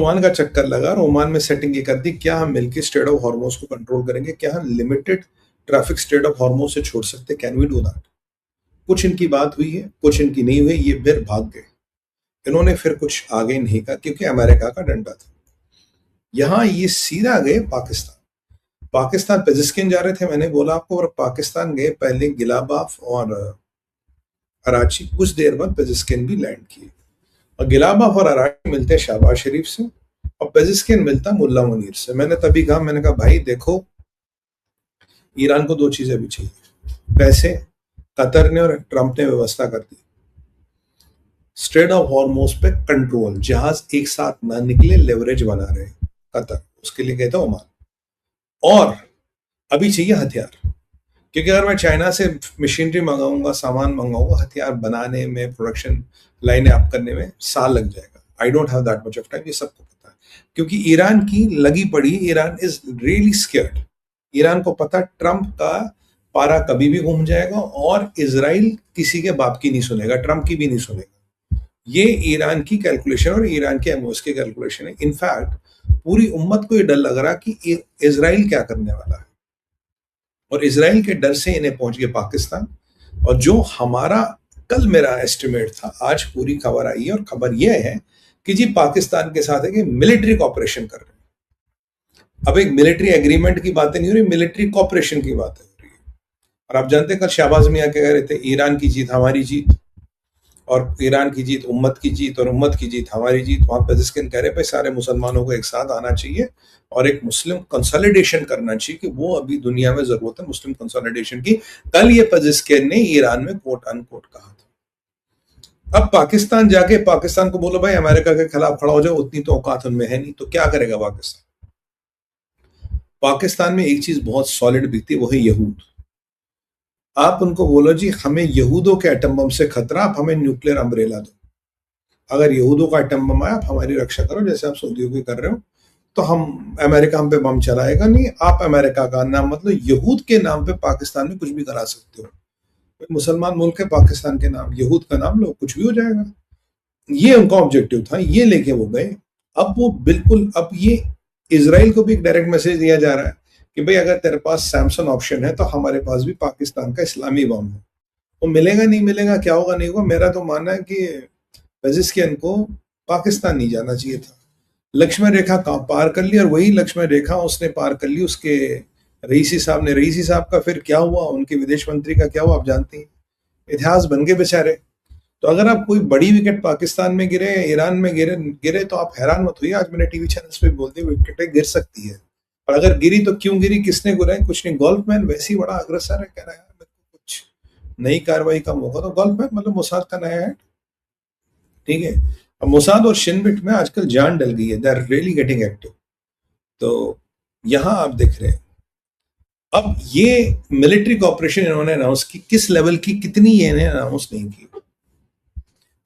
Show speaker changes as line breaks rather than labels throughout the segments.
Oman का चक्कर लगा और ओमान में सेटिंग ये कर दी, क्या हम मिलके स्ट्रेट ऑफ हॉर्मोज को कंट्रोल करेंगे, क्या हम limited traffic straight of Hormuz से छोड़ सकते, कैन वी डू दैट। कुछ इनकी बात हुई है, कुछ इनकी नहीं हुई, ये फिर भाग गए। इन्होंने फिर कुछ आगे नहीं कहा क्योंकि अमेरिका का डंडा था। यहां ये सीधा गए पाकिस्तान। पाकिस्तान पेजिस्किन जा रहे थे, मैंने बोला आपको, और पाकिस्तान गए पहले गिलाबाफ और कराची, कुछ देर बाद पेजिस्किन भी लैंड किए। और गिलाबाफ और कराची मिलते शहबाज शरीफ से और पेजिस्किन मिलता मुल्ला मुनीर से। मैंने तभी कहा, मैंने कहा भाई देखो, ईरान को दो चीजें भी चाहिए, पैसे कतर ने और ट्रंप ने व्यवस्था कर दी, स्ट्रेट ऑफ हॉर्मोज पे कंट्रोल, जहाज एक साथ ना निकले, लेवरेज बना रहे कतर, उसके लिए गए थे ओमान। और अभी चाहिए हथियार, क्योंकि अगर मैं चाइना से मशीनरी मंगाऊंगा, सामान मंगाऊंगा, हथियार बनाने में, प्रोडक्शन लाइनें अप करने में साल लग जाएगा। I don't have that much of time, ये सबको पता है, क्योंकि ईरान की लगी पड़ी, Iran is really scared. Iran को पता ट्रंप का पारा कभी भी घूम जाएगा और इजराइल किसी के बाप की नहीं सुनेगा, ट्रंप की भी नहीं सुनेगा। ये ईरान की कैलकुलेशन और ईरान के एमओएस की कैलकुलेशन है। इनफैक्ट पूरी उम्मत को ये डर लग रहा कि इजराइल क्या करने वाला है, और इजराइल के डर से इन्हें पहुंच गए पाकिस्तान। और जो हमारा कल मेरा एस्टिमेट था, आज पूरी खबर आई है, और खबर यह है कि जी पाकिस्तान के साथ है कि मिलिट्री कॉपरेशन कर रहे हैं। अब एक मिलिट्री एग्रीमेंट की बातें नहीं हो रही, मिलिट्री कॉपरेशन की बातें हो रही है। और आप जानते हैं कल शहबाज मियां कह रहे थे, ईरान की जीत हमारी जीत, और ईरान की जीत उम्मत की जीत, और उम्मत की जीत हमारी जीत। वहां पेजिस्किन कह रहे भाई सारे मुसलमानों को एक साथ आना चाहिए और एक मुस्लिम कंसोलिडेशन करना चाहिए, कि वो अभी दुनिया में जरूरत है मुस्लिम कंसोलिडेशन की। कल ये पेजिस्किन ने ईरान में कोट अनकोट कहा था। अब पाकिस्तान जाके पाकिस्तान को बोलो भाई अमेरिका के खिलाफ खड़ा हो जाओ, उतनी तो औकात उनमें है नहीं, तो क्या करेगा पाकिस्तान। पाकिस्तान में एक चीज बहुत सॉलिड दिखती है, वो है यहूद। आप उनको बोलो जी हमें यहूदों के एटम बम से खतरा, आप हमें न्यूक्लियर अम्ब्रेला दो। अगर यहूदों का एटम बम आया, आप हमारी रक्षा करो जैसे आप सऊदियों की कर रहे हो, तो हम अमेरिका हम पे बम चलाएगा नहीं। आप अमेरिका का नाम मतलब यहूद के नाम पे पाकिस्तान में कुछ भी करा सकते हो। मुसलमान मुल्क है, पाकिस्तान के नाम यहूद का नाम लो, कुछ भी हो जाएगा। ये उनका ऑब्जेक्टिव था, ये लेके वो गए। अब वो बिल्कुल, अब ये इसराइल को भी एक डायरेक्ट मैसेज दिया जा रहा है कि भाई अगर तेरे पास सैमसंग ऑप्शन है तो हमारे पास भी पाकिस्तान का इस्लामी बम है। वो मिलेगा नहीं मिलेगा, क्या होगा नहीं होगा, मेरा तो मानना है कि पेजिस्किन को पाकिस्तान नहीं जाना चाहिए था। लक्ष्मण रेखा पार कर ली, और वही लक्ष्मण रेखा उसने पार कर ली उसके रईसी साहब ने। रईसी साहब का फिर क्या हुआ, उनके विदेश मंत्री का क्या हुआ आप जानते हैं, इतिहास बन गए बेचारे। तो अगर आप कोई बड़ी विकेट पाकिस्तान में गिरे, ईरान में गिरे गिरे तो आप हैरान मत होइए। आज मैंने टीवी चैनल्स पे बोल दिया विकेटें गिर सकती है, और अगर गिरी तो क्यों गिरी, किसने गिराई, कुछ नहीं। गोल्फमैन वैसे ही बड़ा अग्रसर है, कह रहा है यार मेरे को कुछ नई कार्रवाई का मौका। तो गोल्फमैन मतलब मोसाद का नया है, ठीक है। अब मोसाद और शिनबिट में आजकल जान डल गई है, they are really getting active. तो यहां आप देख रहे हैं अब ये मिलिट्री कॉपरेशन इन्होंने अनाउंस की, किस लेवल की, कितनी ये इन्हें अनाउंस नहीं की।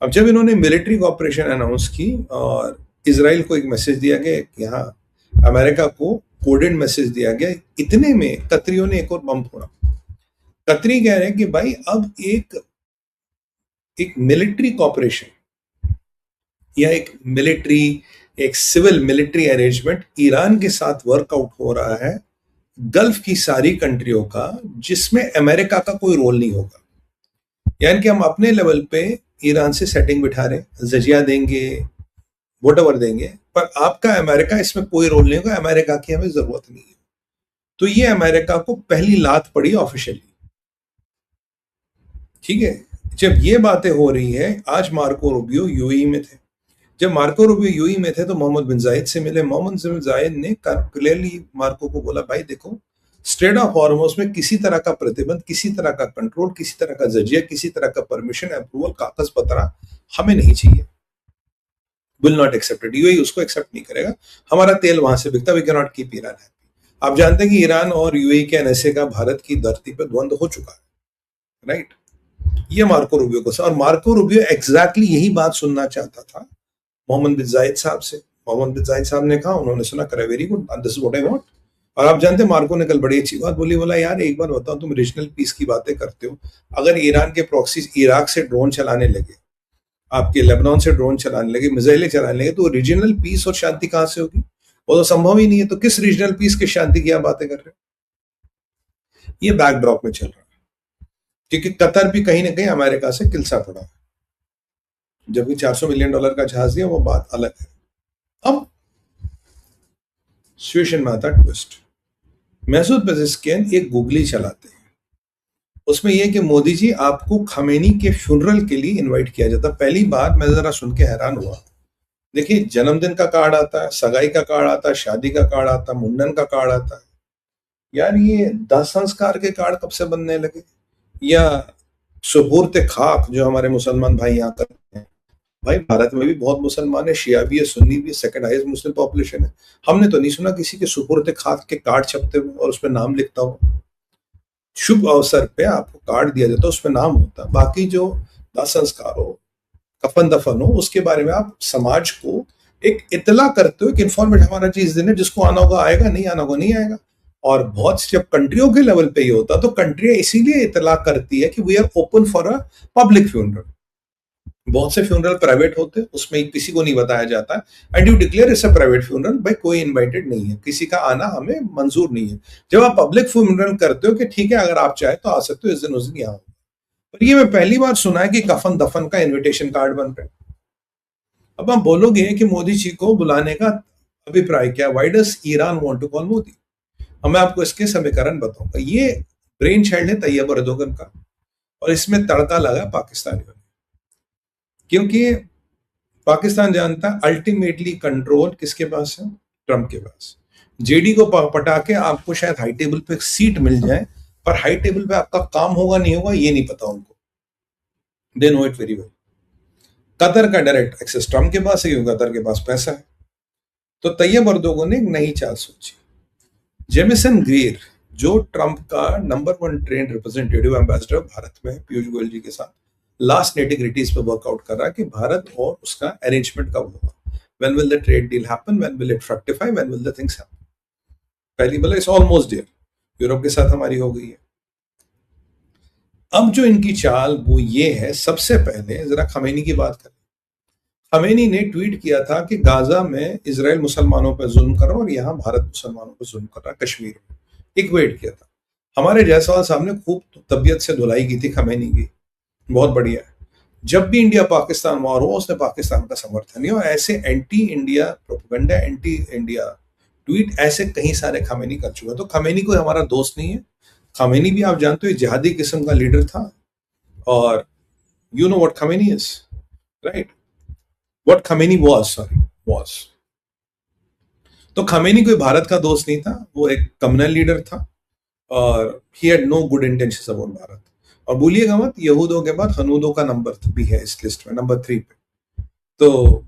अब जब इन्होंने मिलिट्री कॉपरेशन अनाउंस की और इसराइल को एक मैसेज दिया गया, यहाँ अमेरिका को कोडेड मैसेज दिया गया, इतने में कतरियों ने एक और बम फोड़ा। कतरी कह रहे हैं कि भाई अब एक मिलिट्री कॉपरेशन या एक सिविल मिलिट्री अरेंजमेंट ईरान के साथ वर्कआउट हो रहा है, गल्फ की सारी कंट्रियों का, जिसमें अमेरिका का कोई रोल नहीं होगा। यानी कि हम अपने लेवल पे ईरान से सेटिंग बिठा रहे, जजिया देंगे, वोटएवर देंगे, पर आपका अमेरिका इसमें कोई रोल नहीं होगा, अमेरिका की हमें जरूरत नहीं है। तो ये अमेरिका को पहली लात पड़ी ऑफिशियली, ठीक है। जब ये बातें हो रही है, आज मार्को रूबियो यूएई में थे। जब मार्को रूबियो यूएई में थे तो मोहम्मद बिन जायद से मिले। मोहम्मद बिन जायद ने क्लियरली मार्को को बोला, भाई देखो स्ट्रेट ऑफ हॉर्मोज में किसी तरह का प्रतिबंध, किसी तरह का कंट्रोल, किसी तरह का जजिया, किसी तरह का परमिशन, अप्रूवल, कागज पत्रा हमें नहीं चाहिए। विल नॉट एक्सेप्टेड, यूएई उसको एक्सेप्ट नहीं करेगा। हमारा तेल वहां से बिकता, we can not keep Iran happy. आप जानते हैं कि ईरान और यूएई के एनएसए का भारत की धरती पर द्वंद्व हो चुका है, राइट। ये मार्को रूबियो को, और मार्को रूबियो एग्जैक्टली यही बात सुनना चाहता था मोहम्मद बिन जायद साहब से। मोहम्मद बिन जायद साहब ने कहा, उन्होंने सुना, करे very good, this is what I want. और आप जानते हैं मार्को ने कल बड़ी अच्छी बात बोली, बोला यार एक बार बताओ, तुम रीजनल पीस की बातें करते हो, अगर ईरान के प्रॉक्सीज इराक से ड्रोन चलाने लगे, आपके लेबनान से ड्रोन चलाने लगे, मिसाइलें चलाने लगे, तो रीजनल पीस और शांति कहां से होगी? वो तो संभव ही नहीं है। तो किस रीजनल पीस की शांति की आप बातें कर रहे हैं? ये बैकड्रॉप में चल रहा है, क्योंकि कतर भी कहीं ना कहीं अमेरिका से किलसा पड़ा है, जबकि $400 मिलियन का जहाज है, वो बात अलग है। अब सिचुएशन में आता ट्विस्ट। मैसूद पेजेश्कियान एक गूगली चलाते हैं, उसमें यह कि मोदी जी आपको खमेनी के फ्यूनरल के लिए इनवाइट किया जाता। पहली बार मैं जरा सुन के हैरान हुआ। देखिए, जन्मदिन का कार्ड आता है, सगाई का कार्ड आता है, शादी का कार्ड आता है, मुंडन का कार्ड आता है। यार ये 10 संस्कार के कार्ड कब से बनने लगे? या सुपुर्द खाक जो हमारे मुसलमान भाई यहाँ करते हैं। भाई भारत में भी बहुत मुसलमान है, शिया भी है, सुन्नी भी है, सेकंड हाईएस्ट मुस्लिम पॉपुलेशन है। हमने तो नहीं सुना किसी के सुपुर्द खाक के कार्ड छपते हुए और उसमें नाम लिखता हो। शुभ अवसर पे आपको कार्ड दिया जाता है, उसमें नाम होता। बाकी जो दाह संस्कार हो, कफन दफन हो, उसके बारे में आप समाज को एक इतला करते हो, एक इन्फॉर्मेट हमारा चीज देने, जिसको आना होगा आएगा, नहीं आना होगा नहीं आएगा। और बहुत जब कंट्रियों के लेवल पे ये होता तो कंट्रियां इसीलिए इतला करती है कि we are open for a public funeral. बहुत से फ्यूनरल प्राइवेट होते हैं, उसमें किसी को नहीं बताया जाता, and you declare it's a private funeral, भाई कोई इनवाइटेड नहीं है, किसी का आना हमें मंजूर नहीं है। जब आप पब्लिक फ्यूनरल करते हो कि ठीक है अगर आप चाहे तो आ सकते हो, इस दिन उस दिन यहाँ। पर ये मैं पहली बार सुना है कि कफन दफन का इनविटेशन कार्ड बन रहे। अब हम बोलोगे कि मोदी जी को बुलाने का अभिप्राय क्या? Why does Iran want to call Modi? अब मैं आपको इसके समीकरण बताऊंगा। ये ब्रेन चाइल्ड है तैयब अर्दोगन का, और इसमें तड़का लगा पाकिस्तानियों ने, क्योंकि पाकिस्तान जानता है अल्टीमेटली कंट्रोल किसके पास है? ट्रंप के पास। जेडी को पटा के आपको शायद हाई टेबल पे सीट मिल जाए, पर हाई टेबल पे आपका काम होगा नहीं होगा ये नहीं पता उनको। They know it very well. Qatar का डायरेक्ट एक्सेस ट्रंप के पास है, क्योंकि कतर के पास पैसा है। तो तैयब अर्दोगन ने एक नई चाल सोची। जेमिसन ग्रीर, जो ट्रंप का number 1 trend representative ambassador Bharat में है, पीयूष गोयल जी के साथ लास्ट नेटिग्रिटीज पे वर्कआउट कर रहा है कि भारत और उसका अरेंजमेंट कब होगा, when will the trade deal happen, when will it fructify, when will the things happen. पहली बोला इट्स ऑलमोस्ट देयर, यूरोप के साथ हमारी हो गई है। अब जो इनकी चाल वो ये है, सबसे पहले जरा खमेनी की बात करें। खमेनी ने ट्वीट किया था कि गाजा में इजराइल मुसलमानों पर जुल्म कर रहा है और यहाँ भारत मुसलमानों पर जुल्म कर रहा है, कश्मीर में। इक्वेट किया था। हमारे जायसवाल साहब ने खूब तबियत से धुलाई की थी खमेनी की, बहुत बढ़िया है। जब भी इंडिया पाकिस्तान वॉर हो उसने पाकिस्तान का समर्थन नहीं, और ऐसे anti India propaganda, anti India tweet ऐसे कई सारे खमेनी कर चुका है। तो खमेनी कोई हमारा दोस्त नहीं है। खमेनी भी आप जानते हो जिहादी किस्म का लीडर था, और you know what Khamenei is, right? What Khamenei was. तो खमेनी कोई भारत का दोस्त नहीं था, वो एक कम्युनल लीडर था, और he had no good intentions about Bharat. और भूलिएगा मत, यहूदों के बाद हनूदों का नंबर भी है इस लिस्ट में, नंबर 3 पे। तो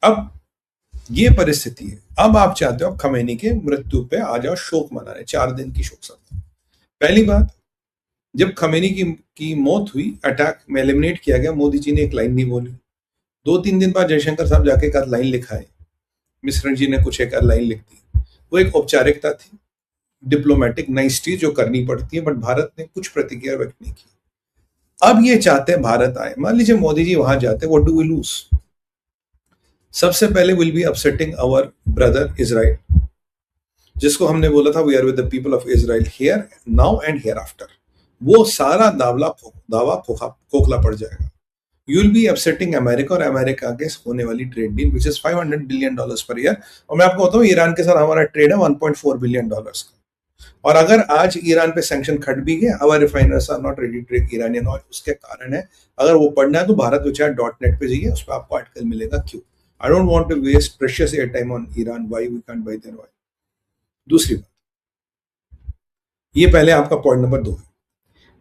अब ये परिस्थिति है। अब आप चाहते हो खमेनी के मृत्यु पे आ जाओ शोक मनाने, 4 दिन की शोक सभा। पहली बात, जब खमेनी की मौत हुई, अटैक में एलिमिनेट किया गया, मोदी जी ने एक लाइन नहीं बोली। 2-3 दिन बाद जयशंकर साहब जाके एक लाइन लिखा है, मिश्रण जी ने कुछ एक लाइन लिख दी। वो एक औपचारिकता थी, डिप्लोमेटिक नाइसिटी जो करनी पड़ती है, बट भारत ने कुछ प्रतिक्रिया व्यक्त नहीं की। अब ये चाहते हैं भारत आए। मान लीजिए मोदी जी वहां जाते, व्हाट डू वी लूज? सबसे पहले will be upsetting our brother Israel, जिसको हमने बोला था we are with the people of Israel here now and hereafter. वो सारा दावा खोखला पड़ जाएगा। You will be upsetting America, और अमेरिका के होने वाली trade deal which is $500 billion per year. और मैं आपको बताऊं, ईरान के साथ हमारा ट्रेड है $1.4 बिलियन का। और अगर आज ईरान पे सैंक्शन खट भी गए, our refiners are not ready to take Iranian oil, उसके कारण है। अगर वो पढ़ना है तो भारत विचार.net पे जाइए, उस पर आपको आर्टिकल मिलेगा क्यों। I don't want to waste precious air time on Iran, why we can't buy their oil. दूसरी बात, ये पहले आपका पॉइंट नंबर 2 है।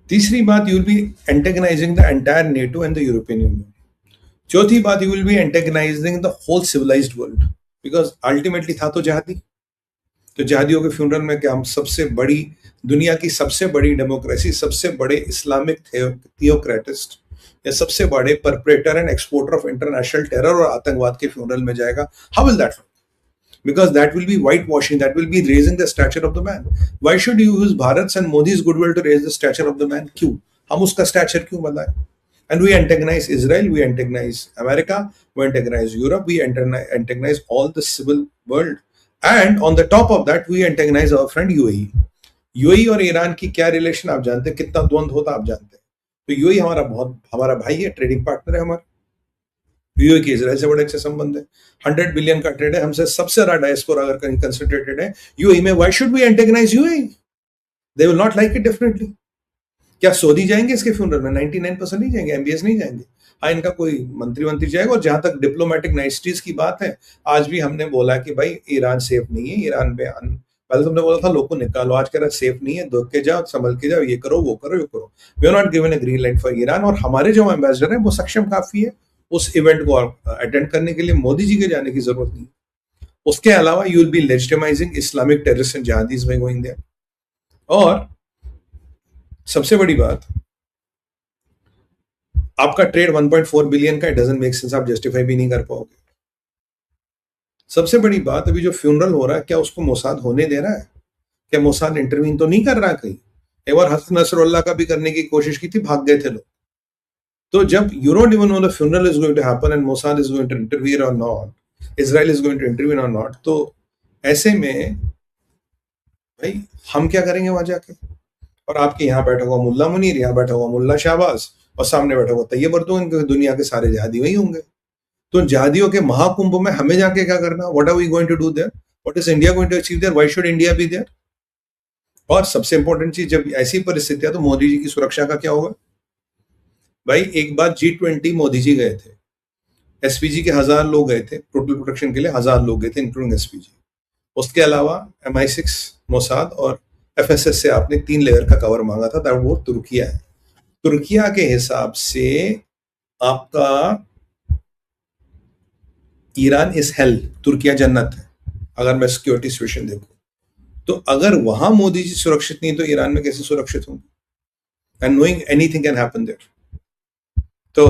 तीसरी बात, you will be antagonising the entire NATO and the European Union. चौथी बात, you will be antagonising the whole civilised world, because ultimately था तो जहादी। तो जहादियों के फ्यूनरल में क्या हम सबसे बड़ी दुनिया की सबसे बड़ी डेमोक्रेसी, सबसे बड़े इस्लामिक थियोक्रेटिस्ट, या सबसे बड़े perpetrator and exporter of international terror और आतंकवाद के फ्यूनरल में जाएगा? How will that? Because that will be whitewashing, that will be raising the stature of the man. Why should you use Bharat's and Modi's goodwill to raise the stature of the man? क्यों? हम उसका stature क्यों बनाएं? And we antagonize Israel, we antagonize America, we antagonize Europe, we antagonize all the civil world. And on the top of that, we antagonize our friend UAE. UAE और Iran की क्या relation आप जानते हैं, कितना द्वंद्व होता आप जानते हैं। तो यूएई हमारा भाई है, ट्रेडिंग पार्टनर है हमारा। यूएई के इजराइल से बड़े अच्छे संबंध है, 100 बिलियन का ट्रेड है, हमसे सबसे ज्यादा डायस्पोरा अगर कहीं कंसंट्रेटेड है यूएई में। Why should we antagonize UAE? They will not like it definitely. क्या सऊदी जाएंगे इसके फ्यूनरल में? 99% नहीं जाएंगे, एमबीएस नहीं जाएंगे। हाँ, इनका कोई मंत्री जाएगा। और जहां तक डिप्लोमेटिक नाइसिटीज की बात है, आज भी हमने बोला कि भाई ईरान सेफ नहीं है, ईरान में पहले तुमने बोला था लोग को निकालो, आज कह रहा सेफ नहीं है, देख के जाओ, संभल के जाओ, ये करो वो करो ये करो। We are not given a green light for Iran. और हमारे जो एम्बेसडर है वो सक्षम काफी है उस इवेंट को अटेंड करने के लिए, मोदी जी के जाने की जरूरत नहीं। उसके अलावा you will be legitimising Islamic terrorist and जिहादीज बाय गोइंग देयर। और सबसे बड़ी बात, आपका ट्रेड 1.4 बिलियन का, इट डजंट मेक सेंस, आप जस्टिफाई भी नहीं कर पाओगे। सबसे बड़ी बात, अभी जो फ्यूनरल हो रहा है, क्या उसको मोसाद होने दे रहा है? क्या मोसाद इंटरवीन तो नहीं कर रहा कहीं? एक बार हसन नसरुल्लाह का भी करने की कोशिश की थी, भाग गए थे लोग। तो जब you don't even know the funeral is going to happen and Mossad is going to intervene or not, Israel is going to intervene or not, तो ऐसे में भाई हम क्या करेंगे वहां जाके? और आपके यहाँ बैठा हुआ मुल्ला मुनीर, यहाँ बैठा हुआ मुल्ला शाहबाज, और सामने बैठा हुआ तैयब अर्दोगन, दुनिया के सारे जहादी वही होंगे। तो जहादियों के महाकुंभ में हमें जाके क्या करना? What are we going to do there? What is India going to achieve there? Why should India be there? और सबसे इंपॉर्टेंट चीज, जब ऐसी परिस्थिति है तो मोदी जी की सुरक्षा का क्या होगा? भाई एक बार G20 मोदी जी गए थे, एसपीजी के 1000 लोग गए थे, टोटल प्रोटेक्शन के लिए 1000 लोग गए थे इंक्लूडिंग एसपीजी। उसके अलावा MI6, मोसाद और FSS से आपने 3 लेयर का कवर मांगा था, तब वो तुर्किया है। तुर्किया के हिसाब से आपका ईरान इज हेल, तुर्किया जन्नत है, अगर मैं सिक्योरिटी सिचुएशन देखूं। तो अगर वहां मोदी जी सुरक्षित नहीं तो ईरान में कैसे सुरक्षित होंगे? And knowing anything can happen there. तो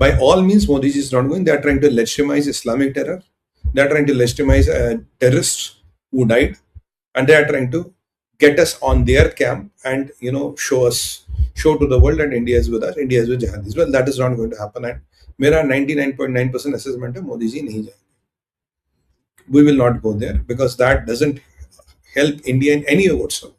by all means, Modi ji is not going. They are trying to legitimize Islamic terror. They are trying to legitimize terrorists who died, and they are trying to get us on their camp and show to the world that India is with us. India is with jihadis. Well, that is not going to happen. And मेरा 99.9% assessment है, मोदी जी नहीं जाएंगे. We will not go there because that doesn't help India in any way whatsoever.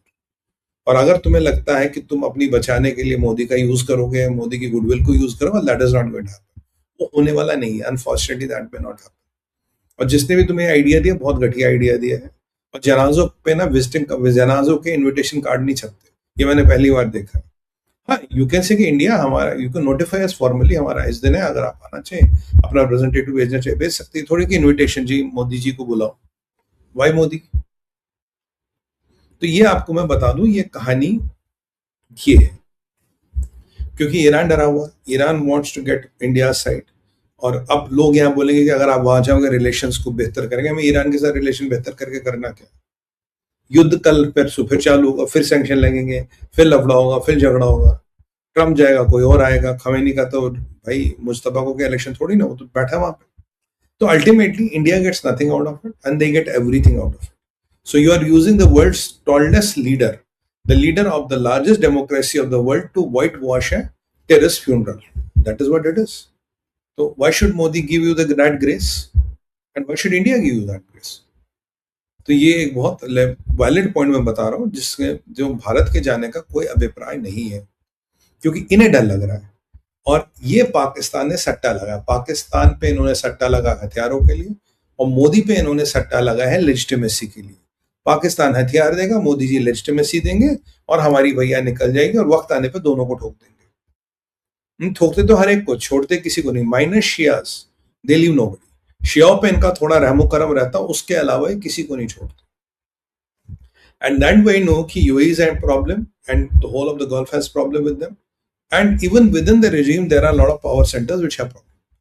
और अगर तुम्हें लगता है कि तुम अपनी बचाने के लिए मोदी का यूज करोगे, मोदी की गुडविल को यूज करोगे, that is not going to happen. वो होने वाला नहीं है, unfortunately that may not happen. और जिसने भी तुम्हें आइडिया दिया, बहुत घटिया आइडिया दिया है। और जनाजों पे ना जनाजों के इन्विटेशन कार्ड नहीं छपते, ये मैंने पहली बार देखा। हाँ, यू कैन से कि इंडिया हमारा, you can notify us formally, हमारा इस दिन है, अगर आप आना चाहिए, अपना रिप्रेजेंटेटिव भेजना चाहिए, भेज सकते हैं। थोड़ी की इन्विटेशन जी मोदी जी को बुलाओ, वाई मोदी? तो ये आपको मैं बता दूं, ये कहानी ये है, क्योंकि ईरान डरा हुआ, Iran wants to get India side. और अब लोग यहाँ बोलेंगे कि अगर आप वहां जाओगे रिलेशंस को बेहतर करेंगे। हमें ईरान के साथ रिलेशन बेहतर करके करना क्या? युद्ध कल फिर चालू होगा, फिर सैंक्शन लगेंगे, फिर लफड़ा होगा, फिर झगड़ा होगा, ट्रम्प जाएगा, कोई और आएगा। खमेनी का तो भाई मुस्तफा को के इलेक्शन थोड़ी ना, वो तो बैठा वहां पे। तो ultimately India gets nothing out of it and they get everything out of it. So you are using the world's tallest leader, the leader of the largest democracy of the world, to whitewash a terrorist funeral. That is what it is. So why should Modi give you that grace? And why should India give you that grace? तो ये एक बहुत valid point मैं बता रहा हूँ, जिसके जो भारत के जाने का कोई अभिप्राय नहीं है, क्योंकि इन्हें डर लग रहा है। और ये पाकिस्तान ने सट्टा लगा, पाकिस्तान पे इन्होंने सट्टा लगा हथियारों के लिए, और मोदी पे इन्होंने सट्टा लगा है लेजिटिमेसी के लिए। पाकिस्तान हथियार देगा, मोदी जी लेजिटिमेसी देंगे, और हमारी भैया निकल जाएगी, और वक्त आने पे दोनों को ठोक देंगे। ठोकते तो हर एक को, छोड़ते किसी को नहीं। माइनस शियास, दे लीव नोबडी। शियाओं पे इनका थोड़ा रहमो करम रहता, उसके अलावा किसी को नहीं छोड़ते। एंड दैट वे नो कि UAE is a problem and the whole of the Gulf has problem with them, and even within the regime there are a lot of power centers which have problems.